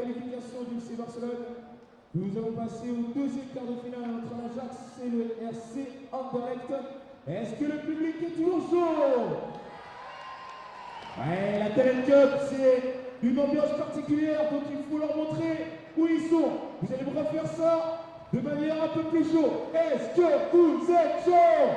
qualification du FC Barcelone. Nous allons passer au deuxième quart de finale entre l'Ajax et le RC Anderlecht. Est-ce que le public est toujours chaud? Ouais, la Talent Cup, c'est une ambiance particulière, donc il faut leur montrer où ils sont. Vous allez me refaire ça de manière un peu plus chaude. Est-ce que vous êtes chaud?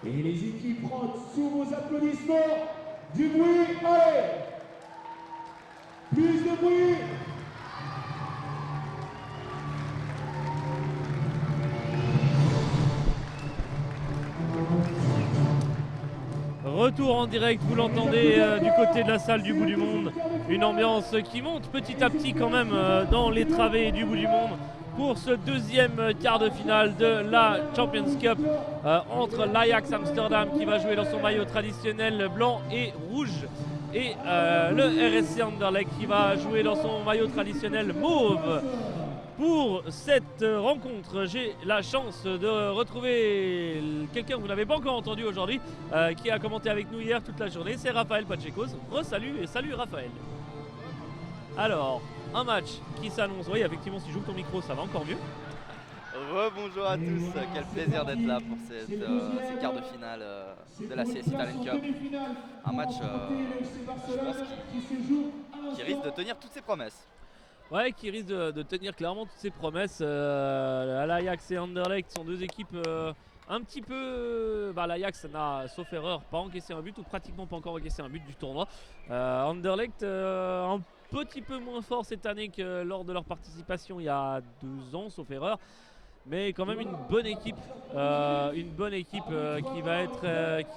Et les équipes rentrent sous vos applaudissements. Du bruit, allez! Plus de bruit! Retour en direct, vous l'entendez du côté de la salle du bout du monde. Une ambiance qui monte petit à petit quand même dans les travées du bout du monde pour ce deuxième quart de finale de la Champions Cup entre l'Ajax Amsterdam qui va jouer dans son maillot traditionnel blanc et rouge et le RSC Anderlecht qui va jouer dans son maillot traditionnel mauve. Pour cette rencontre, j'ai la chance de retrouver quelqu'un que vous n'avez pas encore entendu aujourd'hui, qui a commenté avec nous hier toute la journée, c'est Raphaël Pachecoz. Re-salut et salut Raphaël. Alors, un match qui s'annonce, oui effectivement si j'ouvre ton micro ça va encore mieux. Rebonjour à tous, quel plaisir d'être là pour ces quarts de finale de la CSI Talent Cup. Un match, je pense, qui risque de tenir toutes ses promesses. Ouais, qui risque de tenir clairement toutes ses promesses. L'Ajax et Anderlecht sont deux équipes un petit peu... l'Ajax n'a, sauf erreur, pas encaissé un but ou pratiquement pas encore encaissé un but du tournoi. Anderlecht un petit peu moins fort cette année que lors de leur participation il y a 2 ans, sauf erreur. Mais quand même une bonne équipe qui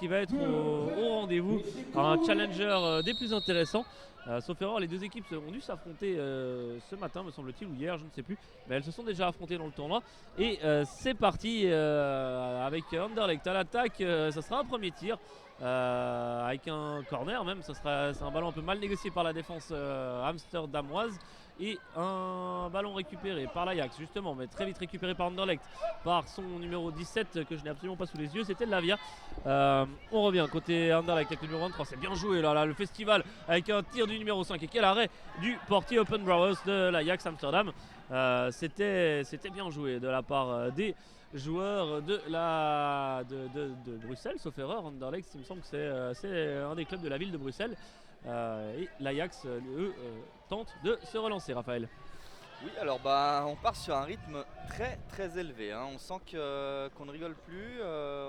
va être au rendez-vous, un challenger des plus intéressants. Sauf erreur, les deux équipes ont dû s'affronter ce matin, me semble-t-il, ou hier, je ne sais plus. Mais elles se sont déjà affrontées dans le tournoi. Et c'est parti avec Anderlecht à l'attaque. Ça sera un premier tir avec un corner même. C'est un ballon un peu mal négocié par la défense amsterdamoise. Et un ballon récupéré par l'Ajax justement, mais très vite récupéré par Anderlecht, par son numéro 17 que je n'ai absolument pas sous les yeux, c'était Lavia. On revient côté Anderlecht avec le numéro 23, c'est bien joué là, le festival avec un tir du numéro 5 et quel arrêt du portier Open Brouwers de l'Ajax Amsterdam. C'était bien joué de la part des joueurs de Bruxelles, sauf erreur. Anderlecht, il me semble que c'est un des clubs de la ville de Bruxelles. Et l'Ajax, eux, tente de se relancer, Raphaël. Oui, alors on part sur un rythme très élevé, hein. On sent qu'on ne rigole plus,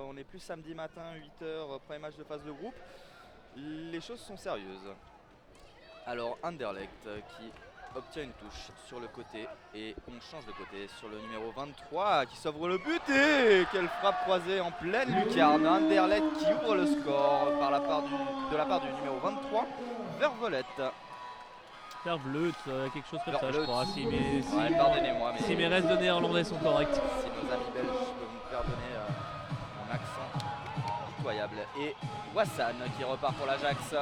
on n'est plus samedi matin 8h, premier match de phase de groupe. Les choses sont sérieuses. Alors Anderlecht qui obtient une touche sur le côté et on change de côté sur le numéro 23 qui s'ouvre le but et quelle frappe croisée en pleine lucarne. Anderlecht qui ouvre le score de la part du numéro 23, Vervelet. Vervleut, quelque chose comme ça je crois. Pardonnez-moi. Si mes restes de néerlandais sont corrects. Si nos amis belges peuvent me pardonner mon accent pitoyable. Et Wassan qui repart pour l'Ajax.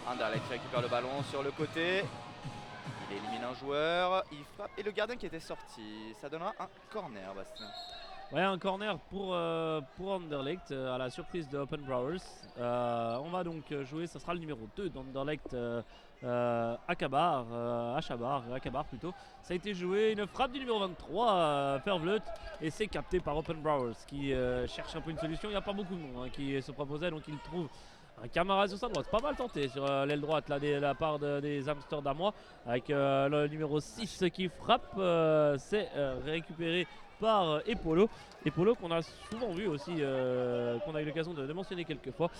Anderlecht qui récupère le ballon sur le côté. Il élimine un joueur, il frappe et le gardien qui était sorti, ça donnera un corner, Bastien. Ouais, un corner pour Anderlecht à la surprise de Open Brouwers. On va donc jouer, ça sera le numéro 2 d'Anderlecht, Akabar plutôt. Ça a été joué, une frappe du numéro 23, Vervleut, et c'est capté par Open Brouwers qui cherche un peu une solution. Il n'y a pas beaucoup de monde qui se proposait, donc il trouve un camarade sur sa droite, pas mal tenté sur l'aile droite là, de la part des Amsterdamois avec le numéro 6 qui frappe, c'est récupéré par Epolo qu'on a souvent vu aussi, qu'on a eu l'occasion de mentionner quelques fois,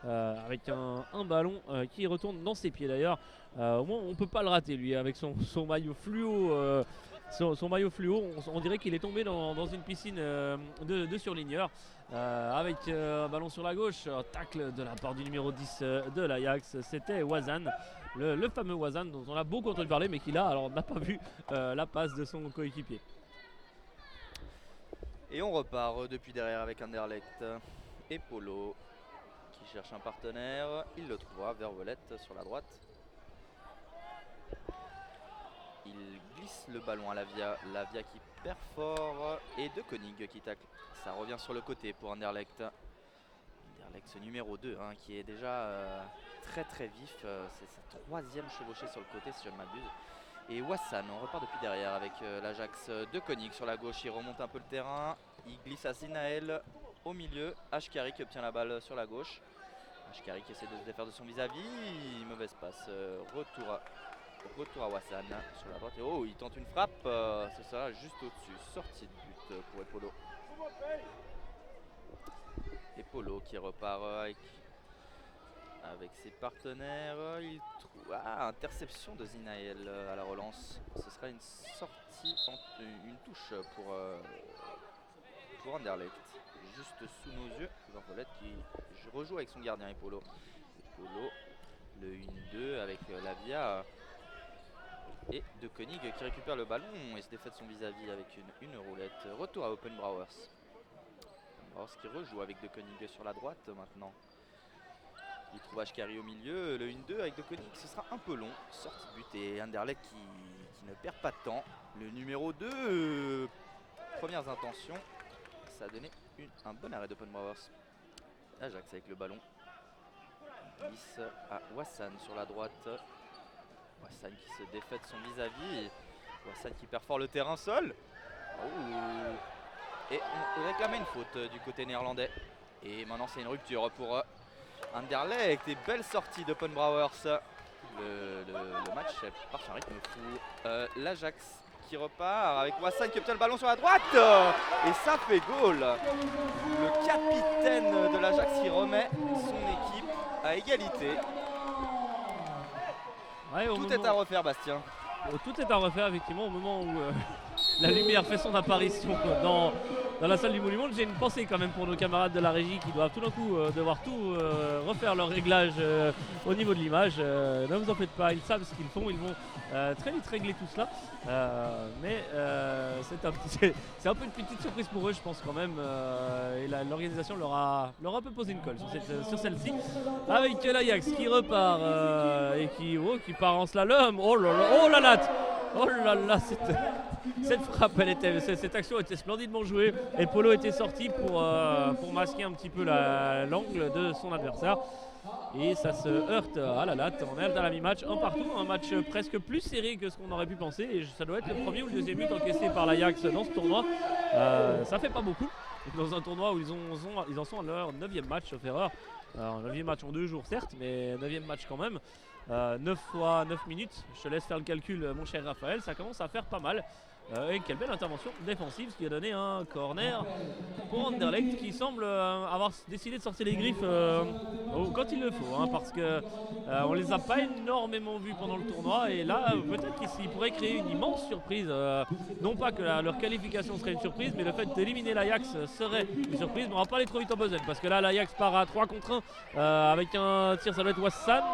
avec un ballon qui retourne dans ses pieds d'ailleurs. Au moins on peut pas le rater lui avec son maillot fluo. Son maillot fluo, on dirait qu'il est tombé dans une piscine de surligneurs, avec un ballon sur la gauche, un tacle de la part du numéro 10 de l'Ajax, c'était Wazan, le fameux Wazan dont on a beaucoup entendu parler mais qui là n'a pas vu la passe de son coéquipier. Et on repart depuis derrière avec Anderlecht et Polo qui cherche un partenaire, il le trouvera, Vervelet sur la droite. Il glisse le ballon à Lavia qui perfore et De Koning qui tacle. Ça revient sur le côté pour Anderlecht. Anderlecht ce numéro 2 qui est déjà très très vif. C'est sa troisième chevauchée sur le côté si je ne m'abuse. Et Wassan, on repart depuis derrière avec l'Ajax de Koenig sur la gauche. Il remonte un peu le terrain. Il glisse à Zinael au milieu. Ashkari qui obtient la balle sur la gauche. Ashkari qui essaie de se défaire de son vis-à-vis. Mauvaise passe. Retour à Wassan sur la droite. Et oh, il tente une frappe. C'est ça, juste au-dessus. Sortie de but pour Epolo. Epolo qui repart avec ses partenaires. Il trouve interception de Zinael à la relance. Ce sera une sortie, une touche pour Anderlecht. Juste sous nos yeux. Vanvolette qui rejoue avec son gardien Epolo. Epolo, le 1-2 avec Lavia. Et De Koenig qui récupère le ballon et se défait de son vis-à-vis avec une roulette. Retour à Open Browers. Qui rejoue avec De Koenig sur la droite maintenant. Il trouve Ashkari au milieu. Le 1-2 avec De Koenig, ce sera un peu long. Sortie de but et Anderlecht qui ne perd pas de temps. Le numéro 2, premières intentions. Ça a donné un bon arrêt d'Open Browers. Ajax avec le ballon. Glisse à Wassan sur la droite. Wassan qui se défait de son vis-à-vis. Wassan qui perd fort le terrain seul. Et on réclamait une faute du côté néerlandais. Et maintenant c'est une rupture pour Anderlecht. Et belle sortie d'Open Browers. Le match part sur un rythme fou. L'Ajax qui repart avec Wassan qui obtient le ballon sur la droite. Et ça fait goal. Le capitaine de l'Ajax qui remet son équipe à égalité. Ouais, Tout est à refaire, Bastien. Tout est à refaire effectivement au moment où la lumière fait son apparition dans la salle du Monument. J'ai une pensée quand même pour nos camarades de la régie qui doivent tout d'un coup devoir tout refaire leur réglage au niveau de l'image. Ne vous en faites pas, ils savent ce qu'ils font, ils vont très vite régler tout cela. Mais c'est un peu une petite surprise pour eux, je pense quand même. Et l'organisation leur a un peu posé une colle sur celle-ci. Avec l'Ajax qui repart et qui part en slalom. Oh la latte! Oh là là, cette frappe, cette action était splendidement jouée. Et Polo était sorti pour masquer un petit peu l'angle de son adversaire. Et ça se heurte à la latte. On est à la mi-match, un partout, un match presque plus serré que ce qu'on aurait pu penser. Et ça doit être le premier ou le deuxième but encaissé par l'Ajax dans ce tournoi. Ça fait pas beaucoup. Dans un tournoi où ils en sont à leur 9e match, sauf erreur. 9e match en 2 jours certes, mais 9e match quand même. 9 fois 9 minutes, je te laisse faire le calcul mon cher Raphaël, ça commence à faire pas mal. Et quelle belle intervention défensive, ce qui a donné un corner pour Anderlecht qui semble avoir décidé de sortir les griffes quand il le faut, hein, parce que on les a pas énormément vus pendant le tournoi et là peut-être qu'ils pourraient créer une immense surprise, non pas que leur qualification serait une surprise, mais le fait d'éliminer l'Ajax serait une surprise. Mais on va pas aller trop vite en besogne parce que là l'Ajax part à 3 contre 1 avec un tir, ça doit être Wassan,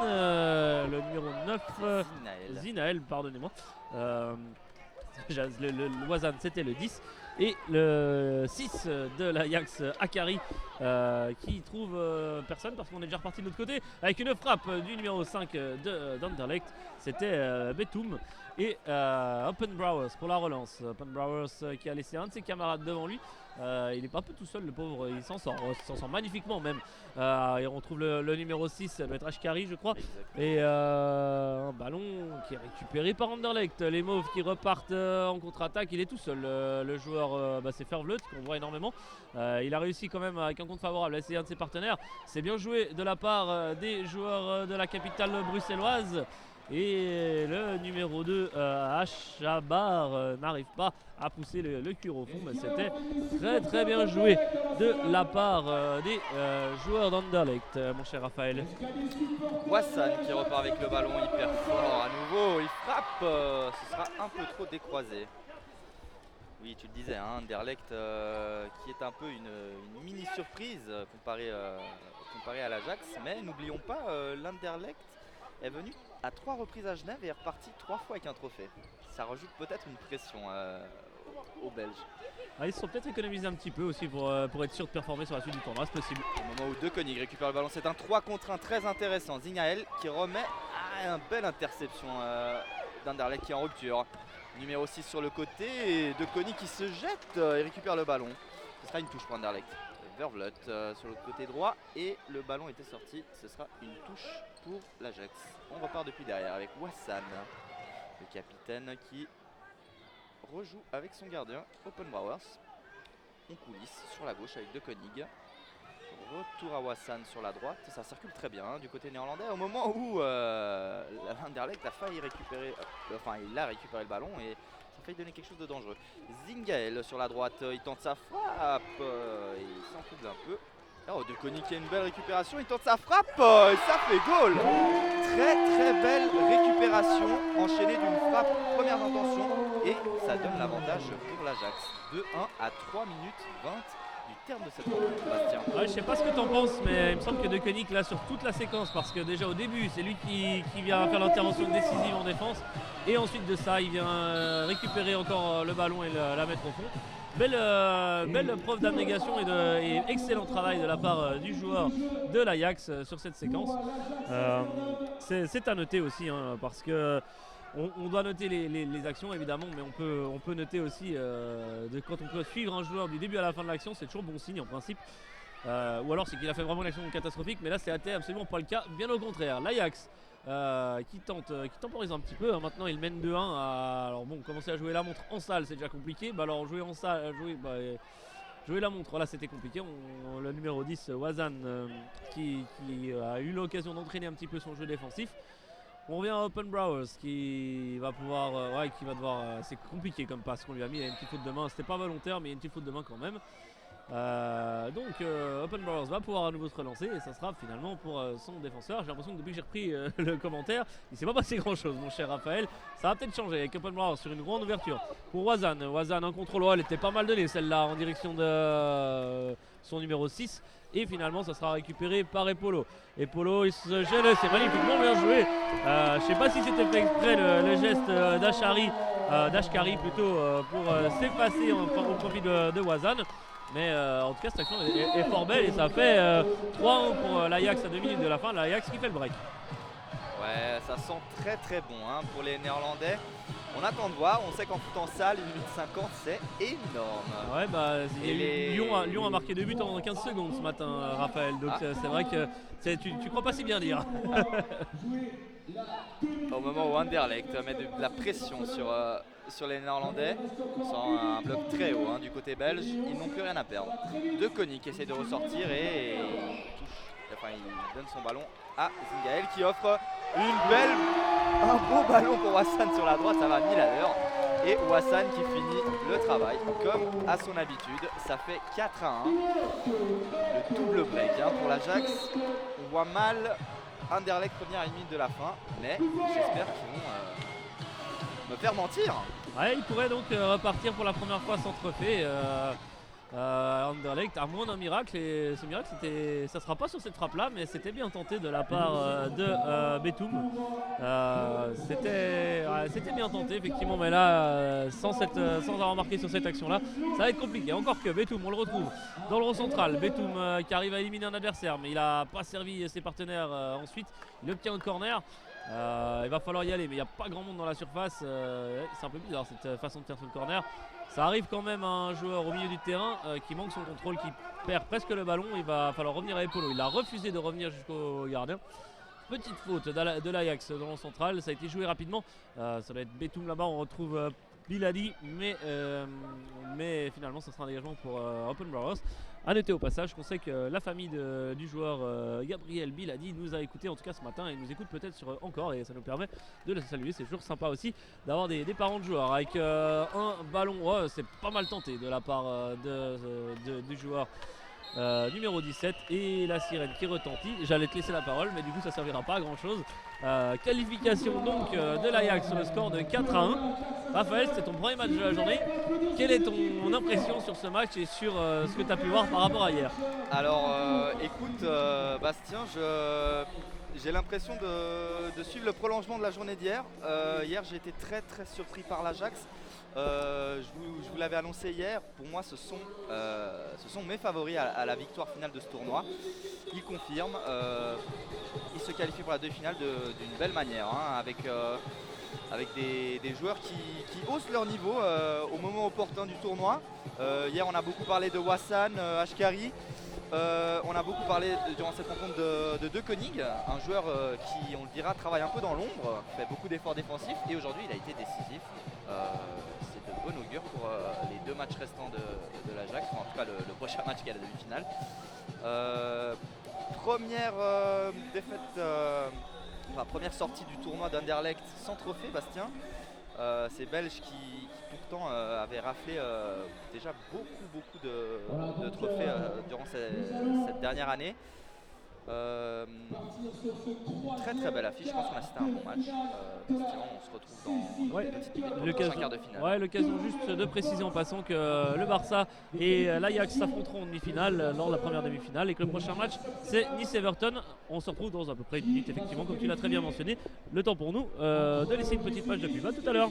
le numéro 9, Zinael, pardonnez-moi. Le Wassan c'était le 10 et le 6 de l'Ajax, Akari, qui trouve personne parce qu'on est déjà reparti de l'autre côté avec une frappe du numéro 5 d'Anderlecht, c'était Betoum. Et Open Browers pour la relance. Open Browers qui a laissé un de ses camarades devant lui. Il n'est pas un peu tout seul, le pauvre, il s'en sort magnifiquement même. Et on trouve le numéro 6, ça doit être Ashkari je crois. Exactement. Et un ballon qui est récupéré par Anderlecht. Les Mauves qui repartent en contre-attaque. Il est tout seul, le joueur, c'est Fervleut qu'on voit énormément. Il a réussi quand même avec un compte favorable à essayer un de ses partenaires. C'est bien joué de la part des joueurs de la capitale bruxelloise. Et le numéro 2, Achabar, n'arrive pas à pousser le cuir au fond, mais c'était très très bien joué de la part des joueurs d'Anderlecht, mon cher Raphaël. Wassan qui repart avec le ballon hyper fort à nouveau, il frappe, ce sera un peu trop décroisé. Oui, tu le disais, hein, Anderlecht qui est un peu une mini surprise comparé à l'Ajax, mais n'oublions pas, l'Anderlecht est venu à 3 reprises à Genève et est reparti 3 fois avec un trophée. Ça rajoute peut-être une pression aux Belges. Ils se sont peut-être économisés un petit peu aussi pour être sûr de performer sur la suite du tournoi, c'est possible. Au moment où De Koenig récupère le ballon, c'est un 3 contre 1 très intéressant. Zinael qui remet une belle interception d'Anderlecht qui est en rupture. Numéro 6 sur le côté, et De Koenig qui se jette et récupère le ballon. Ce sera une touche pour Anderlecht. Vervlot sur le côté droit et le ballon était sorti. Ce sera une touche pour l'Ajax. On repart depuis derrière avec Wassan, le capitaine qui rejoue avec son gardien Open Browers. On coulisse sur la gauche avec De Koning. Retour à Wassan sur la droite, ça circule très bien du côté néerlandais au moment où Anderlecht a failli récupérer, il a récupéré le ballon et ça a failli donner quelque chose de dangereux. Zingael sur la droite, il tente sa frappe, il s'enfuit un peu. Oh, De Koning qui a une belle récupération, il tente sa frappe et ça fait goal. Très belle récupération enchaînée d'une frappe première intention et ça donne l'avantage pour l'Ajax. 2-1 à 3 minutes 20 du terme de cette rencontre, Bastien. Ouais, je sais pas ce que t'en penses, mais il me semble que De Koning là sur toute la séquence, parce que déjà au début c'est lui qui vient faire l'intervention décisive en défense et ensuite de ça il vient récupérer encore le ballon et la mettre au fond. Belle preuve d'abnégation et excellent travail de la part du joueur de l'Ajax sur cette séquence. C'est à noter aussi parce que on doit noter les actions évidemment, mais on peut noter aussi quand on peut suivre un joueur du début à la fin de l'action, c'est toujours bon signe en principe. Ou alors c'est qu'il a fait vraiment une action catastrophique, mais là c'était absolument pas le cas, bien au contraire. L'Ajax qui temporise un petit peu, maintenant il mène 2-1. Alors bon, commencer à jouer la montre en salle c'est déjà compliqué, alors jouer en salle, jouer la montre, là c'était compliqué. Le numéro 10, Wassan, qui a eu l'occasion d'entraîner un petit peu son jeu défensif. On revient à Open Browers qui va pouvoir, c'est compliqué comme passe qu'on lui a mis, il y a une petite faute de main, c'était pas volontaire mais il y a une petite faute de main quand même. Donc Open Browers va pouvoir à nouveau se relancer et ça sera finalement pour son défenseur. J'ai l'impression que depuis que j'ai repris le commentaire, il s'est pas passé grand chose mon cher Raphaël. Ça va peut-être changer avec Open Browers sur une grande ouverture. Pour Wassan, un contrôle, elle était pas mal donnée celle-là en direction de son numéro 6. Et finalement ça sera récupéré par Epolo. Epolo il se gêne, c'est magnifiquement bien joué. Je sais pas si c'était fait exprès le geste d'Ashkari plutôt pour s'effacer au profit de Wassan. Mais en tout cas cette action est fort belle et ça fait 3-1 pour l'Ajax à 2 minutes de la fin, l'Ajax qui fait le break. Ouais, ça sent très bon pour les Néerlandais. On attend de voir, on sait qu'en foot en salle, 1 minute 50 c'est énorme. Ouais, Lyon a marqué 2 buts en 15 secondes ce matin, Raphaël, donc c'est vrai que tu crois pas si bien dire. Au moment où Anderlecht met de la pression sur les Néerlandais, on sent un bloc très haut du côté belge, ils n'ont plus rien à perdre. De Koning qui essaie de ressortir et il donne son ballon à Zingael qui offre un beau ballon pour Wassan sur la droite, ça va à 1000 à l'heure. Et Wassan qui finit le travail comme à son habitude, ça fait 4-1. Le double break pour l'Ajax. On voit mal Anderlecht revenir à 1 minute de la fin, mais j'espère qu'ils vont me faire mentir. Ouais, il pourrait donc repartir pour la première fois sans trophée. Anderlecht, à moins d'un miracle, et ce miracle ça sera pas sur cette frappe là, mais c'était bien tenté de la part de Betoum. C'était bien tenté effectivement, mais là sans avoir marqué sur cette action là, ça va être compliqué. Encore que Betoum, on le retrouve dans le rond central. Betoum qui arrive à éliminer un adversaire, mais il a pas servi ses partenaires ensuite. Il obtient un corner. Il va falloir y aller, mais il n'y a pas grand monde dans la surface. C'est un peu bizarre cette façon de faire sur le corner. Ça arrive quand même à un joueur au milieu du terrain qui manque son contrôle, qui perd presque le ballon. Il va falloir revenir à Epolo. Il a refusé de revenir jusqu'au gardien. Petite faute de l'Ajax dans le central. Ça a été joué rapidement. Ça doit être Betoum là-bas. On retrouve Biladi, mais finalement ça sera un dégagement pour Open Browers. A noter au passage qu'on sait que la famille du joueur Gabriel Biladi nous a écouté en tout cas ce matin et nous écoute peut-être encore, et ça nous permet de le saluer. C'est toujours sympa aussi d'avoir des parents de joueurs avec un ballon. C'est pas mal tenté de la part du joueur numéro 17 et la sirène qui retentit. J'allais te laisser la parole, mais du coup ça servira pas à grand chose. Qualification donc de l'Ajax sur le score de 4-1. Raphaël, c'est ton premier match de la journée. Quelle est ton impression sur ce match et sur ce que tu as pu voir par rapport à hier? Alors écoute Bastien, j'ai l'impression de suivre le prolongement de la journée d'hier. Hier j'ai été très surpris par l'Ajax. Je vous l'avais annoncé hier, pour moi ce sont mes favoris à la victoire finale de ce tournoi. Ils confirment, ils se qualifient pour la demi-finale d'une belle manière, avec avec des joueurs qui haussent leur niveau au moment opportun du tournoi. Hier on a beaucoup parlé de Wassan, Ashkari. On a beaucoup parlé durant cette rencontre de De Koning, un joueur qui, on le dira, travaille un peu dans l'ombre, fait beaucoup d'efforts défensifs et aujourd'hui il a été décisif. C'est de bon augure pour les 2 matchs restants de l'Ajax, en tout cas le prochain match qui est à la demi-finale. Première défaite, première sortie du tournoi d'Anderlecht sans trophée, Bastien. Ces Belges qui pourtant avaient raflé déjà beaucoup de trophées durant cette dernière année. Très belle affiche, je pense qu'on a cité un bon match. Bastien, on se retrouve dans une petite minute pour le prochain quart de finale. Ouais, l'occasion juste de préciser en passant que le Barça et l'Ajax s'affronteront en demi-finale lors de la première demi-finale et que le prochain match c'est Nice-Everton. On se retrouve dans à peu près une minute, effectivement, comme tu l'as très bien mentionné. Le temps pour nous de laisser une petite page de pub. À tout à l'heure.